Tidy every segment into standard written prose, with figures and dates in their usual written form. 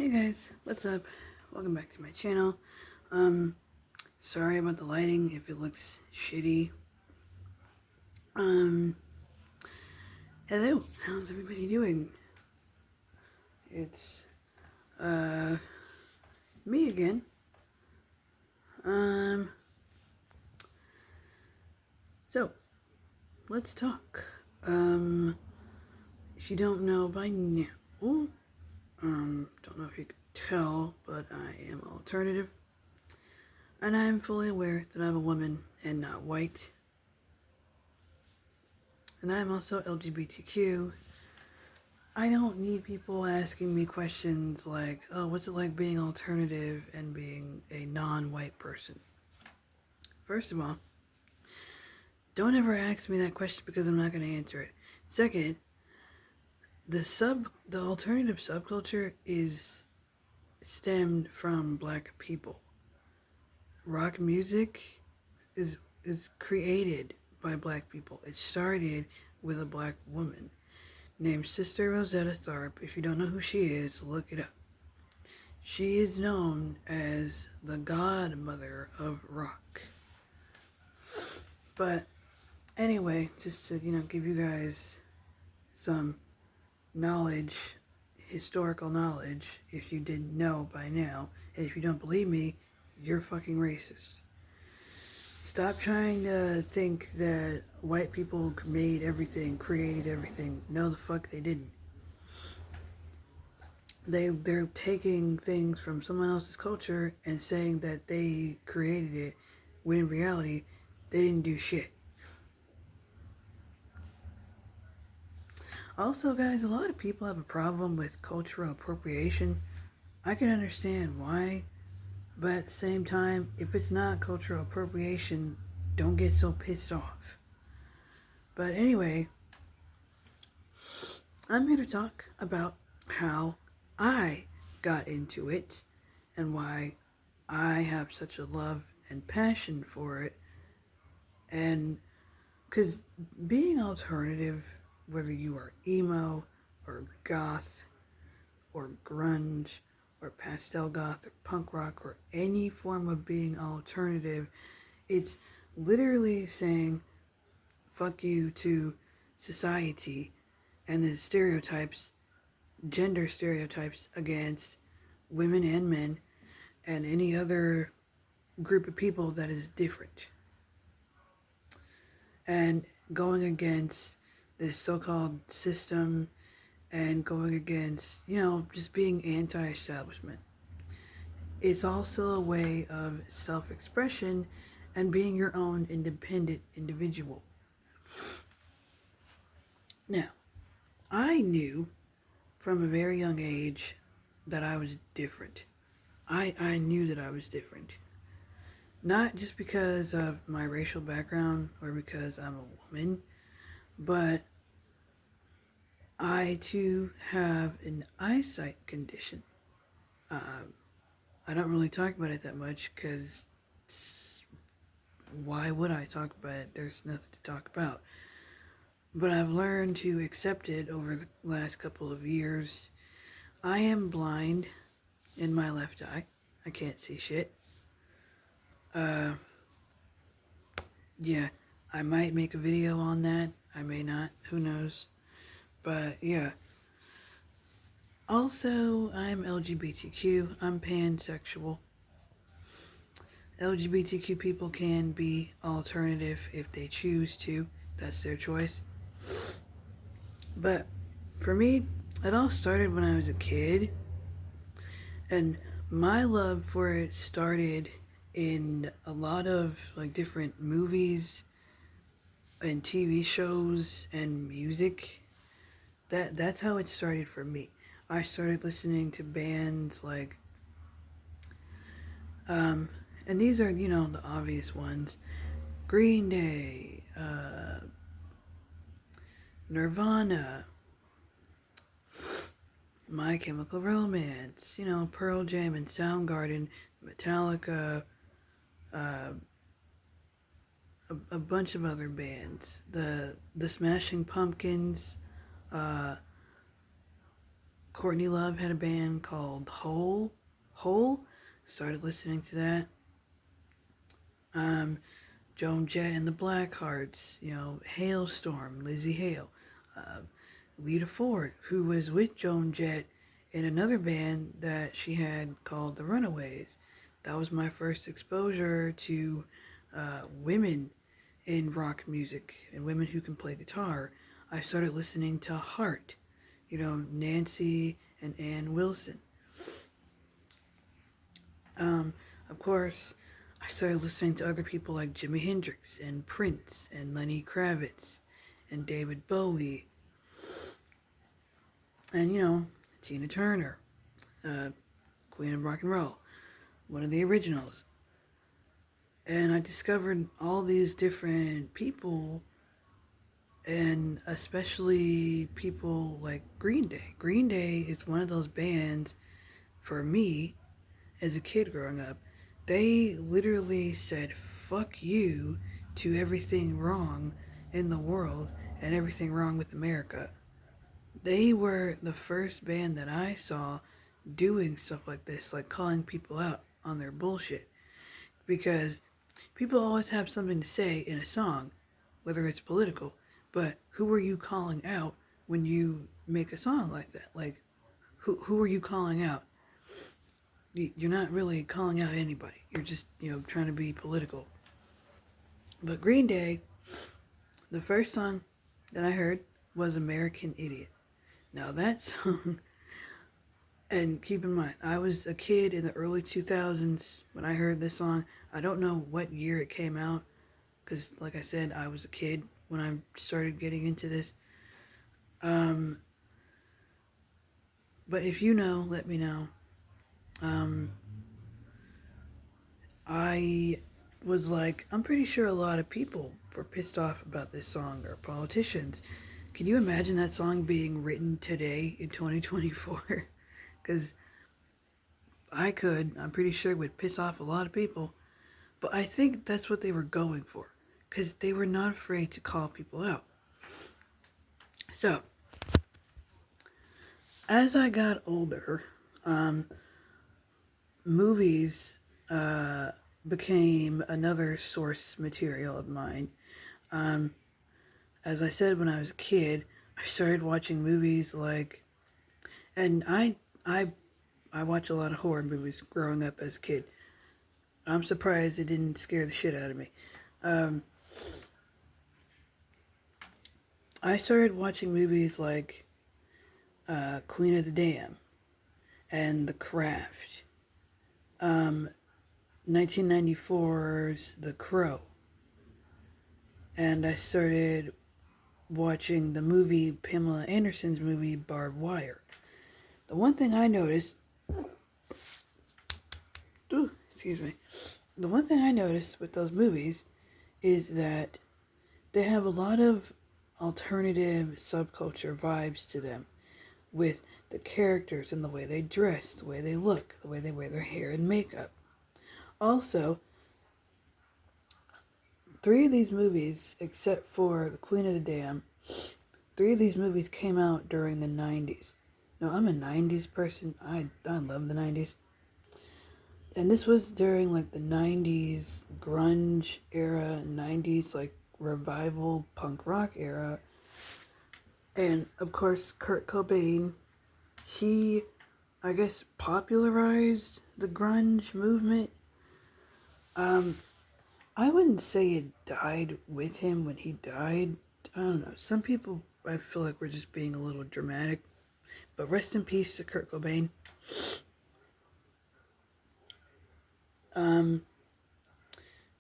Hey guys, what's up? Welcome back to my channel. Sorry about the lighting if it looks shitty. Um, Hello, how's everybody doing? It's, me again. Um, so, let's talk. If you don't know by now, don't know if you can tell, but I am alternative. And I'm fully aware that I'm a woman and not white. And I'm also LGBTQ. I don't need people asking me questions like, oh, what's it like being alternative and being a non-white person? First of all, don't ever ask me that question because I'm not going to answer it. Second, the alternative subculture is stemmed from black people. Rock music is created by black people. It started with a black woman named Sister Rosetta Tharpe. If you don't know who she is, look it up. She is known as the godmother of rock. But anyway, just to, give you guys some knowledge, historical knowledge, if you didn't know by now, and if you don't believe me, you're fucking racist. Stop trying to think that white people made everything, created everything. No, the fuck they didn't. They're taking things from someone else's culture and saying that they created it, when in reality, they didn't do shit. Also, guys, a lot of people have a problem with cultural appropriation. I can understand why, but at the same time, if it's not cultural appropriation, don't get so pissed off. But anyway, I'm here to talk about how I got into it and why I have such a love and passion for it. And because being alternative, whether you are emo or goth or grunge or pastel goth or punk rock or any form of being alternative, it's literally saying fuck you to society and the stereotypes, gender stereotypes against women and men and any other group of people that is different. And going against this so-called system and going against, just being anti-establishment. It's also a way of self-expression and being your own independent individual. Now, I knew from a very young age that I was different. I knew that I was different. Not just because of my racial background or because I'm a woman, but I too have an eyesight condition. I don't really talk about it that much because why would I talk about it? There's nothing to talk about. But I've learned to accept it over the last couple of years. I am blind in my left eye. I can't see shit. Yeah, I might make a video on that. I may not. Who knows? But yeah. Also, I'm LGBTQ. I'm pansexual. LGBTQ people can be alternative if they choose to. That's their choice. But for me, it all started when I was a kid. And my love for it started in a lot of different movies and TV shows and music. That's how it started for me. I started listening to bands like and these are, the obvious ones. Green Day, Nirvana, My Chemical Romance, Pearl Jam and Soundgarden, Metallica, a bunch of other bands, the Smashing Pumpkins, Courtney Love had a band called Hole. Started listening to that. Joan Jett and the Blackhearts, Hailstorm, Lizzie Hale, uh, Lita Ford, who was with Joan Jett in another band that she had called the Runaways. That was my first exposure to women in rock music and women who can play guitar. I started listening to Heart, Nancy and Ann Wilson. Of course, I started listening to other people like Jimi Hendrix and Prince and Lenny Kravitz and David Bowie and, Tina Turner, uh, Queen of Rock and Roll, one of the originals. And I discovered all these different people, and especially people like Green Day. Green Day is one of those bands, for me, as a kid growing up, they literally said fuck you to everything wrong in the world and everything wrong with America. They were the first band that I saw doing stuff like this, like calling people out on their bullshit. Because people always have something to say in a song, whether it's political, but who are you calling out when you make a song like that? Like, who are you calling out? You're not really calling out anybody. You're just, trying to be political. But Green Day, the first song that I heard was American Idiot. Now that song, and keep in mind, I was a kid in the early 2000s when I heard this song. I don't know what year it came out, because like I said, I was a kid when I started getting into this. But if you know, let me know. I was like, I'm pretty sure a lot of people were pissed off about this song, or politicians. Can you imagine that song being written today in 2024? Because I could. I'm pretty sure it would piss off a lot of people. But I think that's what they were going for, because they were not afraid to call people out. So, as I got older, movies became another source material of mine. As I said, when I was a kid, I started watching movies like, and I watch a lot of horror movies growing up as a kid. I'm surprised it didn't scare the shit out of me. I started watching movies like Queen of the Dam and The Craft, 1994's The Crow, and I started watching the movie, Pamela Anderson's movie, Barbed Wire. The one thing I noticed, the one thing I noticed with those movies is that they have a lot of alternative subculture vibes to them, with the characters and the way they dress, the way they look, the way they wear their hair and makeup. Also, 3 of these movies, except for The Queen of the Dam, 3 of these movies came out during the 90s. Now, I'm a 90s person. I love the 90s. And this was during like the 90s grunge era, 90s like revival punk rock era. And of course, Kurt Cobain, he, I guess, popularized the grunge movement. I wouldn't say it died with him when he died. I don't know. Some people, I feel like, were just being a little dramatic. But rest in peace to Kurt Cobain.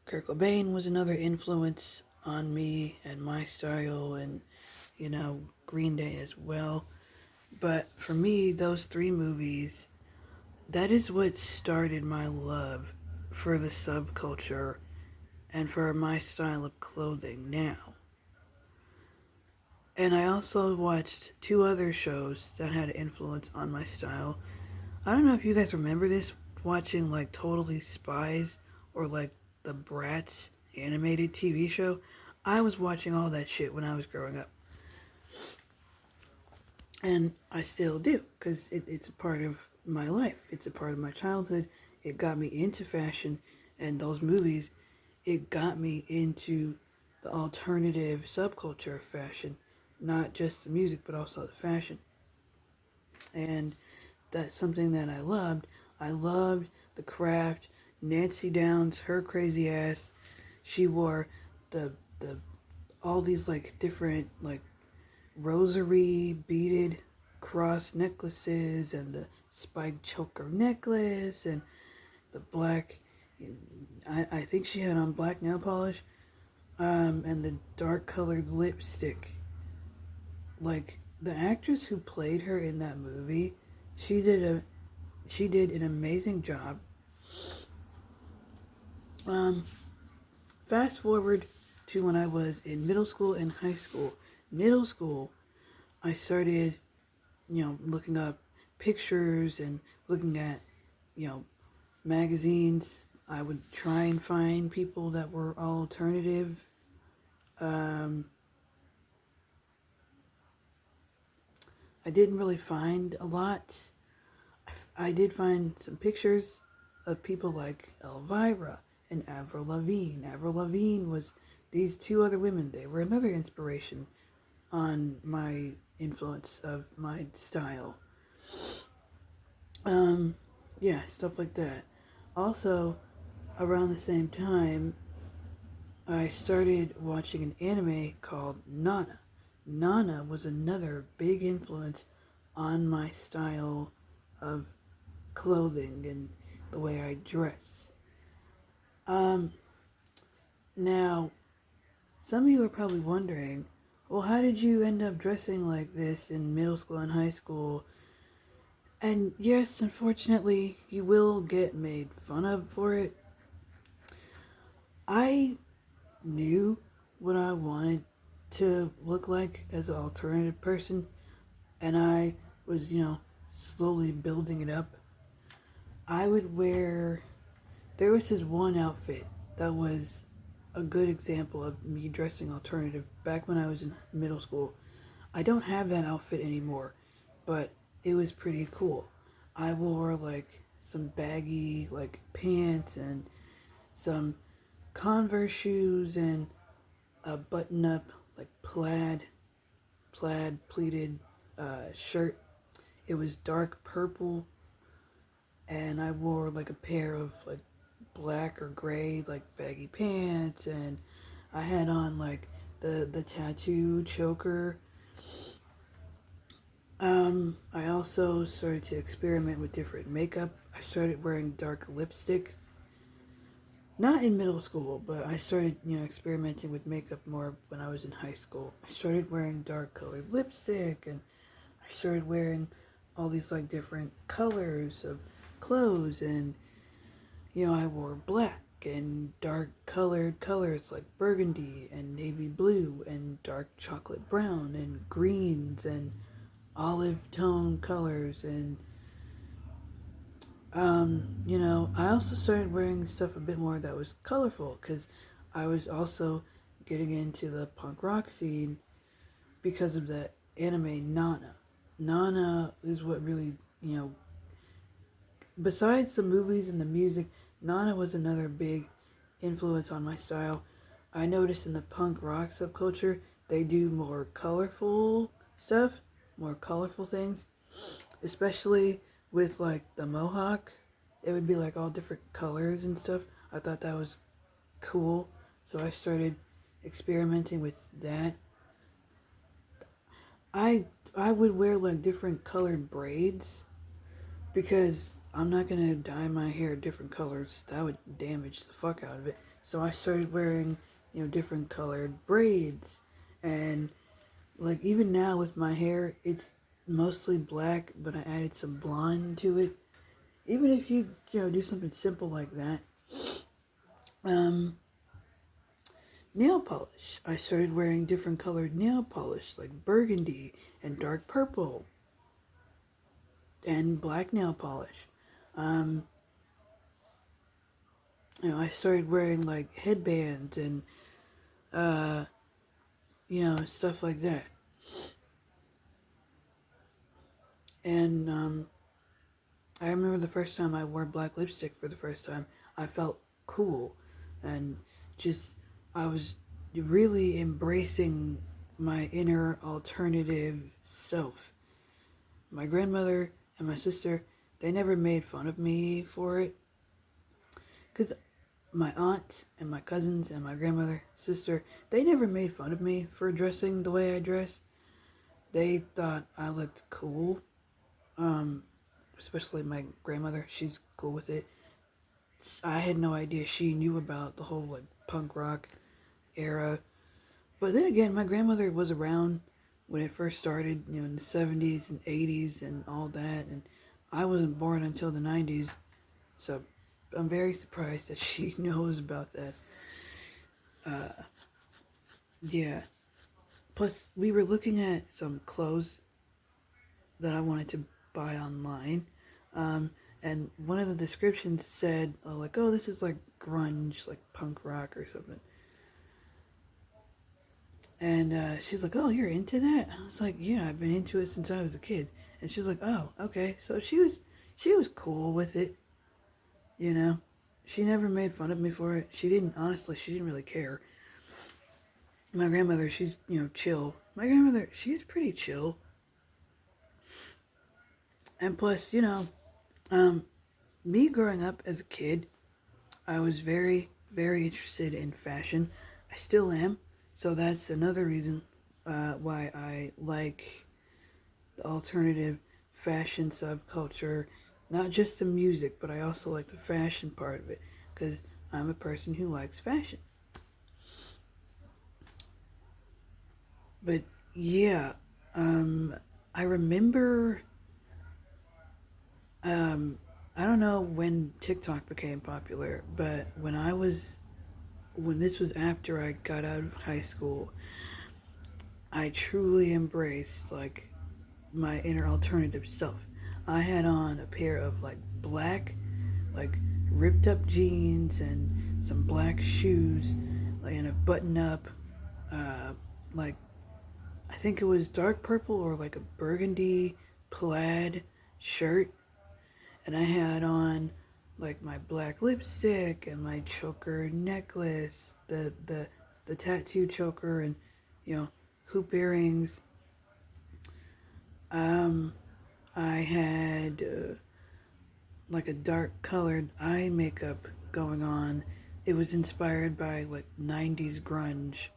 Kurt Cobain was another influence on me and my style, and, Green Day as well. But for me, those 3 movies, that is what started my love for the subculture and for my style of clothing now. And I also watched 2 other shows that had influence on my style. I don't know if you guys remember this, watching like Totally Spies or like the Bratz animated TV show. I was watching all that shit when I was growing up. And I still do because it's a part of my life. It's a part of my childhood. It got me into fashion, and those movies, it got me into the alternative subculture of fashion, not just the music, but also the fashion. And that's something that I loved. I loved the craft. Nancy Downs, her crazy ass, she wore the all these like different like rosary beaded cross necklaces and the spiked choker necklace and the black I think she had on black nail polish and the dark colored lipstick. Like the actress who played her in that movie, she did a she did an amazing job. um Fast forward to when I was in middle school and high school. Middle school, I started looking up pictures and looking at, you know, magazines. I would try and find people that were alternative. Um, I didn't really find a lot. I did find some pictures of people like Elvira and Avril Lavigne. Avril Lavigne was these two other women. They were another inspiration on my influence of my style. Um, yeah, stuff like that. Also, around the same time, I started watching an anime called Nana. Nana was another big influence on my style of clothing and the way I dress. Um, Now, some of you are probably wondering, well, how did you end up dressing like this in middle school and high school? And yes, unfortunately, you will get made fun of for it. I knew what I wanted to look like as an alternative person, and I was, slowly building it up. I would wear, there was this one outfit that was a good example of me dressing alternative back when I was in middle school. I don't have that outfit anymore, but it was pretty cool. I wore like some baggy like pants and some Converse shoes and a button up like plaid pleated shirt. It was dark purple, and I wore like a pair of like black or gray like baggy pants, and I had on like the tattoo choker. I also started to experiment with different makeup. I started wearing dark lipstick. Not in middle school, but I started, experimenting with makeup more when I was in high school. I started wearing dark colored lipstick, and I started wearing all these like different colors of clothes, and I wore black and dark colored colors like burgundy and navy blue and dark chocolate brown and greens and olive tone colors and I also started wearing stuff a bit more that was colorful because I was also getting into the punk rock scene because of the anime Nana. Nana is what really, besides the movies and the music, Nana was another big influence on my style. I noticed in the punk rock subculture, they do more colorful stuff, more colorful things, especially with like the mohawk. It would be like all different colors and stuff. I thought that was cool, so I started experimenting with that. I would wear like different colored braids because I'm not gonna dye my hair different colors. That would damage the fuck out of it. So I started wearing, different colored braids, and like even now with my hair, it's mostly black, but I added some blonde to it. Even if you do something simple like that. Um, Nail polish. I started wearing different colored nail polish, like burgundy and dark purple and black nail polish. Um, I started wearing like headbands and stuff like that. And I remember the first time I wore black lipstick for the first time, I felt cool. And just, I was really embracing my inner alternative self. My grandmother and my sister, they never made fun of me for it. Because my aunt and my cousins and my grandmother, sister, they never made fun of me for dressing the way I dress. They thought I looked cool. Um, Especially my grandmother, she's cool with it. I had no idea she knew about the whole like punk rock era. But then again, my grandmother was around when it first started, in the 70s and 80s and all that. And I wasn't born until the 90s. So I'm very surprised that she knows about that. Yeah. Plus, we were looking at some clothes that I wanted to buy online. Um, and one of the descriptions said, like, oh, this is like grunge, like punk rock or something. And she's like, oh, you're into that? I was like, yeah, I've been into it since I was a kid. And she's like, oh, okay. So she was cool with it, you know. She never made fun of me for it. Honestly, she didn't really care. My grandmother, she's, chill. My grandmother, she's pretty chill. And plus, um, me growing up as a kid, I was very, very interested in fashion. I still am. So that's another reason why I like the alternative fashion subculture. Not just the music, but I also like the fashion part of it. Because I'm a person who likes fashion. But yeah, um, I remember, um, I don't know when TikTok became popular, but when this was after I got out of high school, I truly embraced like my inner alternative self. I had on a pair of like black, like ripped up jeans and some black shoes, like and a button up, uh, like I think it was dark purple or like a burgundy plaid shirt, and I had on like my black lipstick and my choker necklace, the tattoo choker, and hoop earrings. Um, I had like a dark colored eye makeup going on. It was inspired by like 90s grunge,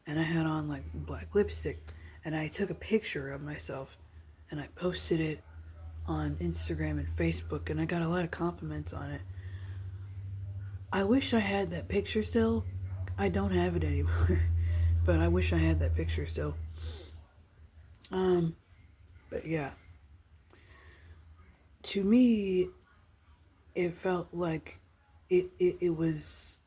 and I had on like black lipstick, and I took a picture of myself and I posted it on Instagram and Facebook, and I got a lot of compliments on it. I wish I had that picture still. I don't have it anymore, but I wish I had that picture still. Um, but yeah, to me, it felt like it was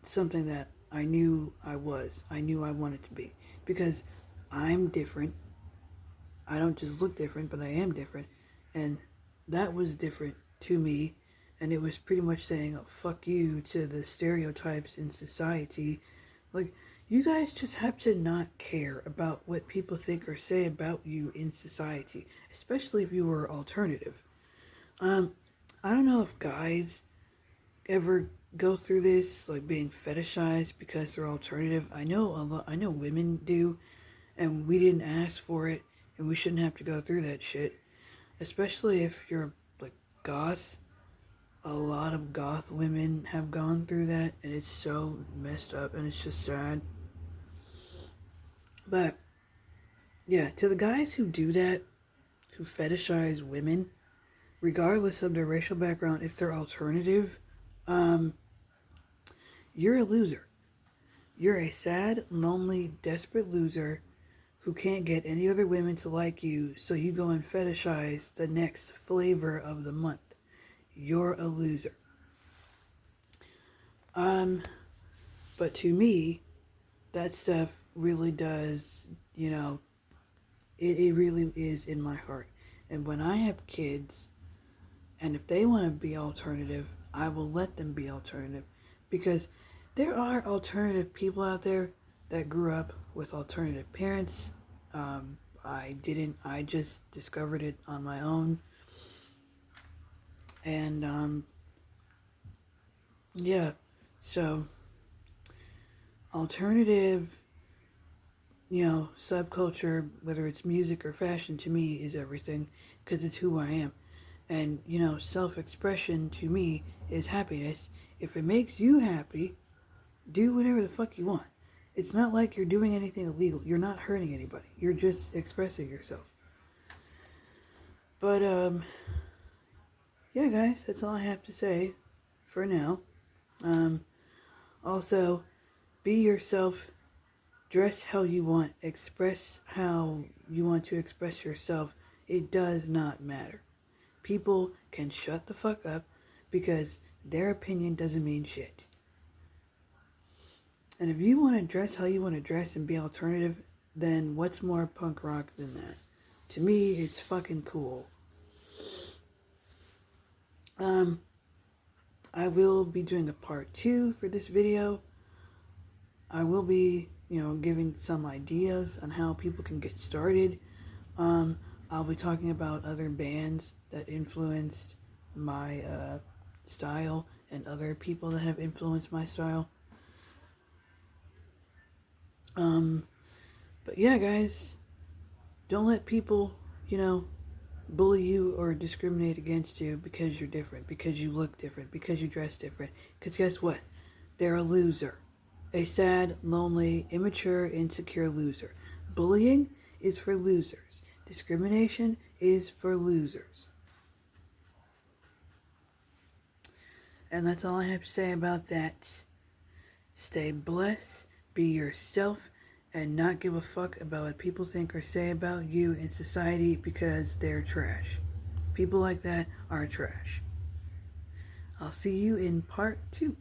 something that I knew I was. I knew I wanted to be because I'm different. I don't just look different, but I am different, and that was different to me. And it was pretty much saying, oh, fuck you to the stereotypes in society. Like, you guys just have to not care about what people think or say about you in society, especially if you were alternative. Um, I don't know if guys ever go through this, like being fetishized because they're alternative. I know a lot. I know women do, and we didn't ask for it, and we shouldn't have to go through that shit. Especially if you're like goth. A lot of goth women have gone through that, and it's so messed up, and it's just sad. But yeah, to the guys who do that, who fetishize women, regardless of their racial background, if they're alternative, um, you're a loser. You're a sad, lonely, desperate loser who can't get any other women to like you, so you go and fetishize the next flavor of the month. You're a loser. Um, but to me, that stuff really does, it really is in my heart. And when I have kids, and if they want to be alternative, I will let them be alternative. Because there are alternative people out there that grew up with alternative parents, I just discovered it on my own. And, yeah. So, alternative, subculture, whether it's music or fashion, to me is everything because it's who I am. And, self expression to me is happiness. If it makes you happy, do whatever the fuck you want. It's not like you're doing anything illegal. You're not hurting anybody. You're just expressing yourself. But, yeah, guys, that's all I have to say for now. Also, be yourself, dress how you want, express how you want to express yourself. It does not matter. People can shut the fuck up because their opinion doesn't mean shit. And if you want to dress how you want to dress and be alternative, then what's more punk rock than that? To me, it's fucking cool. I will be doing a part 2 for this video. I will be, giving some ideas on how people can get started. I'll be talking about other bands that influenced my style and other people that have influenced my style. But yeah, guys, don't let people, bully you or discriminate against you because you're different, because you look different, because you dress different. Because guess what? They're a loser. A sad, lonely, immature, insecure loser. Bullying is for losers. Discrimination is for losers. And that's all I have to say about that. Stay blessed, be yourself, and not give a fuck about what people think or say about you in society because they're trash. People like that are trash. I'll see you in part 2.